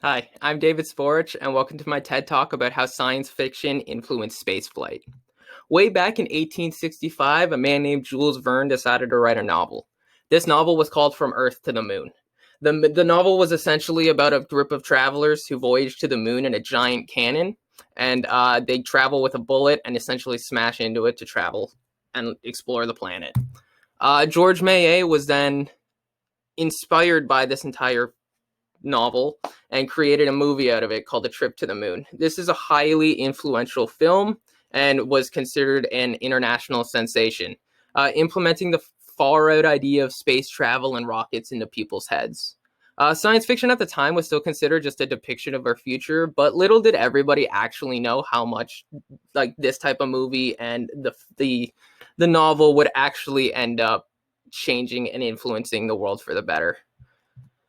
Hi, I'm David Sporich, and welcome to my TED Talk about how science fiction influenced spaceflight. Way back in 1865, a man named Jules Verne decided to write a novel. This novel was called From Earth to the Moon. The novel was essentially about a group of travelers who voyage to the moon in a giant cannon, and they travel with a bullet and essentially smash into it to travel and explore the planet. George Méliès was then inspired by this entire novel and created a movie out of it called A Trip to the Moon. This is a highly influential film and was considered an international sensation, implementing the far-out idea of space travel and rockets into people's heads. Science fiction at the time was still considered just a depiction of our future, but little did everybody actually know how much like this type of movie and the novel would actually end up changing and influencing the world for the better.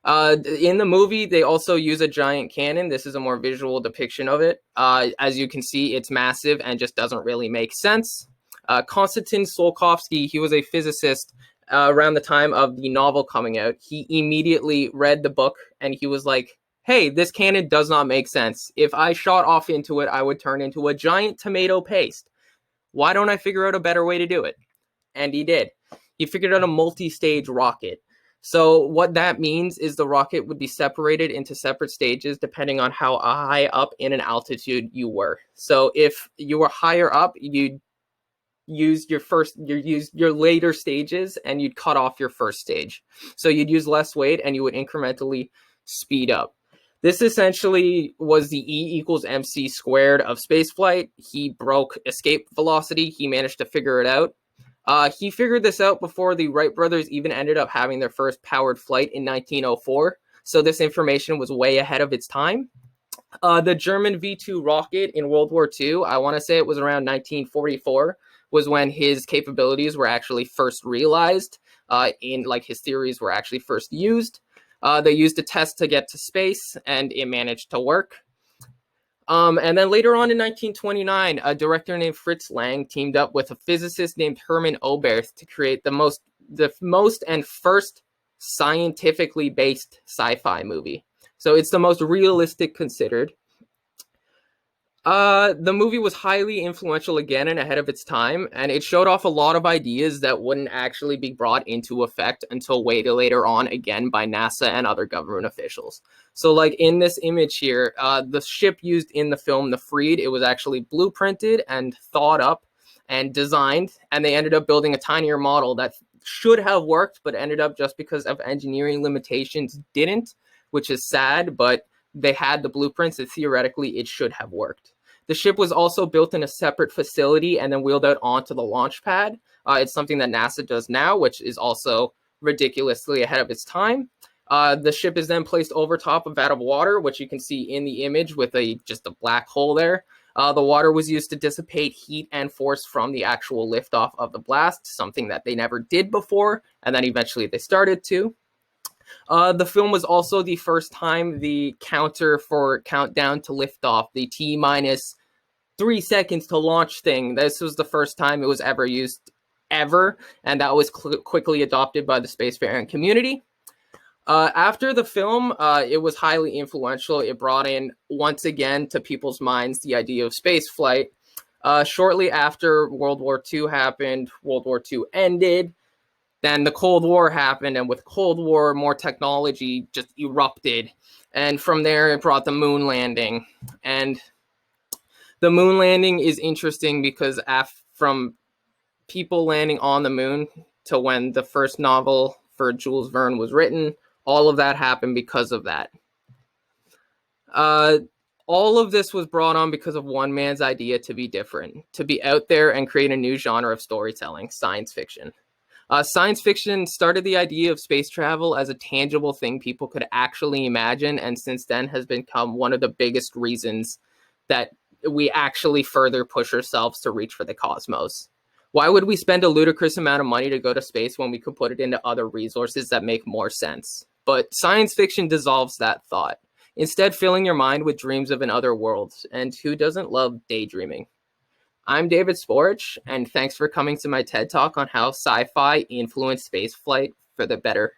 In the movie, they also use a giant cannon. This is a more visual depiction of it. As you can see, it's massive and just doesn't really make sense. Konstantin Tsiolkovsky, he was a physicist around the time of the novel coming out. He immediately read the book and he was like, hey, this cannon does not make sense. If I shot off into it, I would turn into a giant tomato paste. Why don't I figure out a better way to do it? And he did. He figured out a multi-stage rocket. So what that means is the rocket would be separated into separate stages depending on how high up in an altitude you were. So if you were higher up, you'd use your later stages and you'd cut off your first stage. So you'd use less weight and you would incrementally speed up. This essentially was the E equals MC squared of spaceflight. He broke escape velocity. He managed to figure it out. He figured this out before the Wright brothers even ended up having their first powered flight in 1904. So this information was way ahead of its time. The German V-2 rocket in World War II, I want to say it was around 1944, was when his capabilities were actually first realized. His theories were actually first used. They used a test to get to space, and it managed to work. And then later on in 1929, a director named Fritz Lang teamed up with a physicist named Hermann Oberth to create the most and first scientifically based sci-fi movie. So it's the most realistic considered. The movie was highly influential again and ahead of its time, and it showed off a lot of ideas that wouldn't actually be brought into effect until way later on, again by NASA and other government officials. So like in this image here, the ship used in the film The Freed, it was actually blueprinted and thought up and designed, and they ended up building a tinier model that should have worked, but ended up just because of engineering limitations didn't, which is sad, but they had the blueprints and theoretically it should have worked. The ship was also built in a separate facility and then wheeled out onto the launch pad. It's something that NASA does now, which is also ridiculously ahead of its time. The ship is then placed over top of a vat of water, which you can see in the image with just a black hole there. The water was used to dissipate heat and force from the actual liftoff of the blast, something that they never did before, and then eventually they started to. The film was also the first time the counter for countdown to liftoff, the T minus 3 seconds to launch thing, this was the first time it was ever used ever, and that was quickly adopted by the spacefaring community. After the film, it was highly influential. It brought in, once again, to people's minds the idea of space flight. Shortly after World War II happened, World War II ended. Then the Cold War happened, and with Cold War, more technology just erupted. And from there, it brought the moon landing. And the moon landing is interesting because from people landing on the moon to when the first novel for Jules Verne was written, all of that happened because of that. All of this was brought on because of one man's idea to be different, to be out there and create a new genre of storytelling, science fiction. Science fiction started the idea of space travel as a tangible thing people could actually imagine, and since then has become one of the biggest reasons that we actually further push ourselves to reach for the cosmos. Why would we spend a ludicrous amount of money to go to space when we could put it into other resources that make more sense? But science fiction dissolves that thought, instead filling your mind with dreams of another world, and who doesn't love daydreaming? I'm David Sporich, and thanks for coming to my TED Talk on how sci-fi influenced spaceflight for the better.